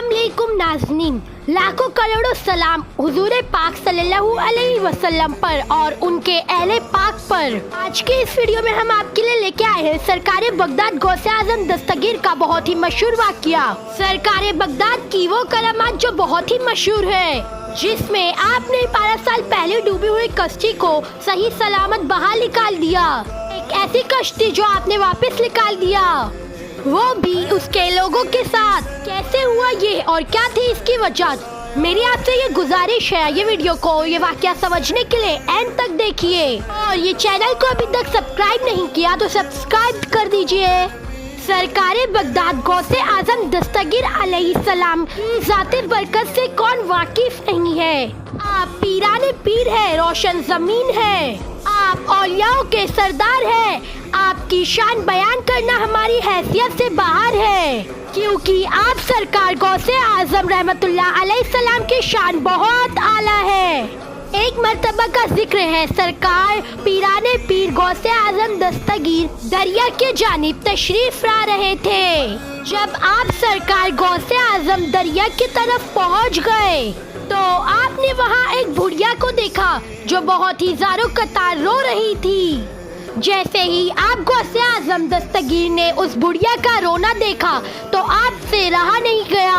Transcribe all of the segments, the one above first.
अस्सलाम वालेकुम नाज़रीन, लाखों करोड़ों सलाम हुजूर पाक सल्लल्लाहु अलैहि वसल्लम पर और उनके अहले पाक पर। आज के इस वीडियो में हम आपके लिए लेके आए हैं सरकार बगदाद गौसे आजम दस्तगीर का बहुत ही मशहूर वाकया। सरकार बगदाद की वो करामात जो बहुत ही मशहूर है, जिसमें आपने 12 साल पहले डूबी हुई कश्ती को सही सलामत बाहर निकाल दिया। एक ऐसी कश्ती जो आपने वापस निकाल दिया, वो भी उसके लोगों के साथ। कैसे हुआ ये और क्या थी इसकी वजह? मेरी आपसे ये गुजारिश है, ये वीडियो को ये वाकया समझने के लिए एंड तक देखिए और ये चैनल को अभी तक सब्सक्राइब नहीं किया तो सब्सक्राइब कर दीजिए। सरकार बगदाद गौसे आजम दस्तगीर अलैहिस्सलाम की ज़ाते बरकत से कौन वाकिफ नहीं है। आप पीराने पीर है, रोशन जमीन है, आप औलियाओं के सरदार हैं। आपकी शान बयान करना हमारी हैसियत से बाहर है, क्योंकि आप सरकार गौसे आजम रहमतुल्लाह अलैहिस्सलाम की शान बहुत आला है। एक मर्तबा का जिक्र है, सरकार पीराने पीर गौसे आजम दस्तगीर दरिया के जानिब तशरीफ ला रहे थे। जब आप सरकार गौसे आजम दरिया की तरफ पहुंच गए तो आपने वहां एक बुढ़िया को देखा जो बहुत ही ज़ारो कतार रो रही थी। जैसे ही आप गौसे आजम दस्तगीर ने उस बुढ़िया का रोना देखा तो आपसे रहा नहीं गया।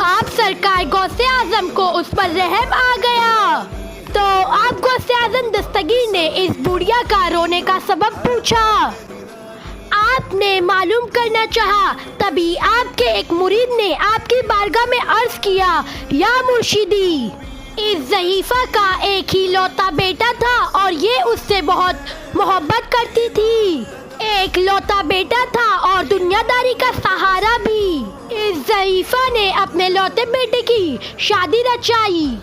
आप सरकार गौसे आजम को उस पर रहम आ गया, तो आप गौसे आजम दस्तगीर ने इस बुढ़िया का रोने का सबब पूछा। आपने मालूम करना चाहा, तभी आपके एक मुरीद ने आपकी बारगाह में अर्ज किया, या मुर्शिदी, इस ज़हीफ़ा का एक ही लौता बेटा था और ये उससे बहुत मोहब्बत करती थी। एक लौता बेटा था और दुनियादारी का सहारा भी। इस ज़हीफ़ा ने अपने लौते बेटे की शादी रचाई,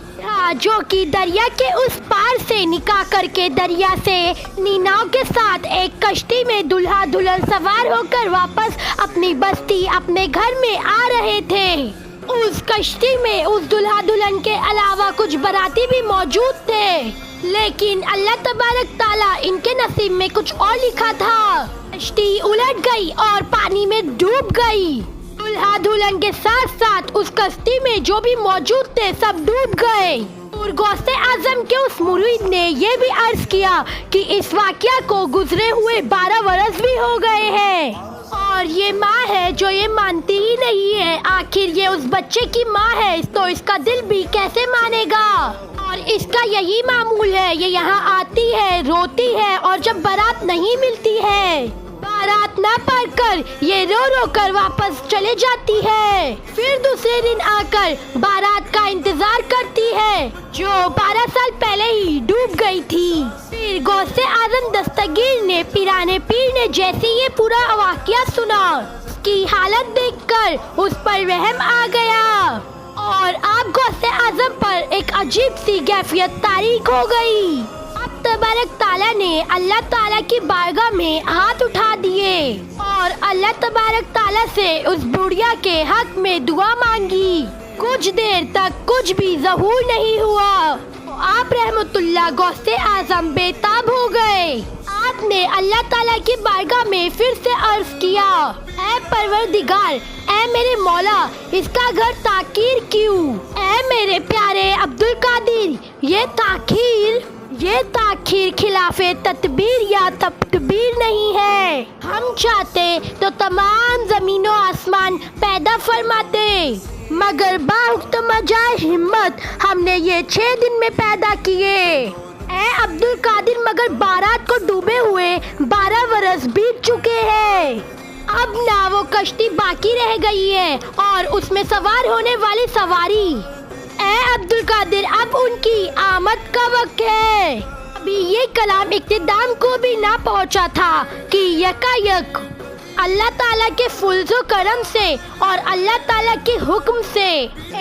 जो कि दरिया के उस पार से निकाह करके दरिया से नीनाव के साथ एक कश्ती में दुल्हा दुल्हन सवार होकर वापस अपनी बस्ती अपने घर में आ रहे थे। उस कश्ती में उस दुल्हा दुल्हन के अलावा कुछ बाराती भी मौजूद थे, लेकिन अल्लाह तबारक ताला इनके नसीब में कुछ और लिखा था। कश्ती उलट गई और पानी में डूब गई। दुल्हा दुल्हन के साथ साथ उस कश्ती में जो भी मौजूद थे सब डूब गए। और गौसे आजम के उस मुरीद ने ये भी अर्ज किया कि इस वाकया को गुजरे हुए 12 बरस भी हो गए हैं और ये माँ है जो ये मानती ही नहीं है। आखिर ये उस बच्चे की माँ है तो इसका दिल भी कैसे मानेगा। और इसका यही मामूल है, ये यहाँ आती है, रोती है और जब बारात नहीं मिलती है, बारात ना पाकर ये रो रो कर वापस चले जाती है। फिर दूसरे दिन आकर बारात का इंतजार करती है जो 12 साल पहले ही डूब गई थी। फिर गौसे आजम दस्तगीर ने पीराने पीर ने जैसे ये पूरा वाकया सुना, उसकी हालत देखकर उस पर रहम आ गया और आप गौसे आजम पर एक अजीब सी कैफियत तारीक हो गई। अब तबारक ताला ने अल्लाह ताला की बारगाह में हाथ उठा दिए और अल्लाह तबारक ताला से उस बुढ़िया के हक में दुआ मांगी। कुछ देर तक कुछ भी ज़हूर नहीं हुआ। आप रहमतुल्लाह गौसे आजम बेताब हो गए। आपने अल्लाह ताला की बारगाह में फिर से अर्ज किया, ऐ परवरदिगार, ऐ मेरे मौला, इसका घर ताकीर क्यों? ऐ मेरे प्यारे अब्दुल कादिर, ये ताखीर खिलाफे तदबीर या तकबीर नहीं है। हम चाहते तो तमाम जमीनों आसमान पैदा फरमाते, मगर बाहुक्म जाए हिम्मत हमने ये 6 दिन में पैदा किए। ऐ अब्दुल कादिर, मगर बारात को डूबे हुए 12 बरस बीत चुके हैं। अब ना वो कश्ती बाकी रह गई है और उसमें सवार होने वाली सवारी। ऐ अब्दुल कादिर, अब उनकी आमद का वक्त है। अभी ये कलाम इख्तिताम को भी ना पहुंचा था कि यकायक अल्लाह ताला के फुल्ज़ो करम से और अल्लाह ताला के हुक्म से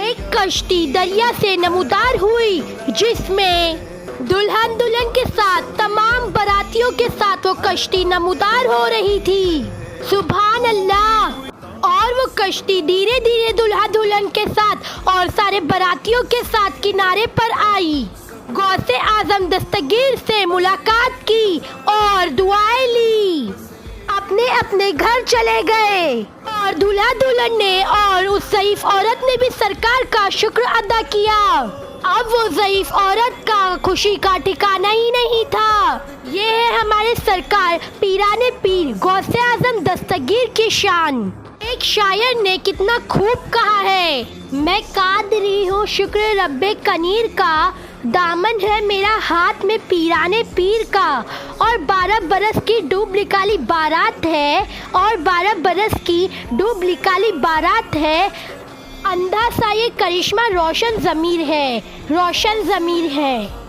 एक कश्ती दरिया से नमूदार हुई, जिसमें दुल्हन दुल्हन के साथ तमाम बारातियों के साथ वो कश्ती नमूदार हो रही थी। सुभान अल्लाह। और वो कश्ती धीरे धीरे दुल्हा दुल्हन के साथ और सारे बारातियों के साथ किनारे पर आई। गौसे आजम दस्तगीर से मुलाकात की और दुआएं ली, अपने अपने घर चले गए और दूल्हा दुल्हन ने और उस ज़ईफ औरत ने भी सरकार का शुक्र अदा किया। अब वो ज़ईफ औरत का खुशी का ठिकाना ही नहीं था। ये है हमारे सरकार पीराने पीर गौसे आजम दस्तगीर की शान। एक शायर ने कितना खूब कहा है, मैं कादरी हूँ शुक्र रब्बे कनीर का, दामन है मेरा हाथ में पीराने पीर का। और 12 बरस की डूब निकाली बारात है, और 12 बरस की डूब निकाली बारात है। अंधा सा ये करिश्मा रोशन ज़मीर है, रोशन ज़मीर है।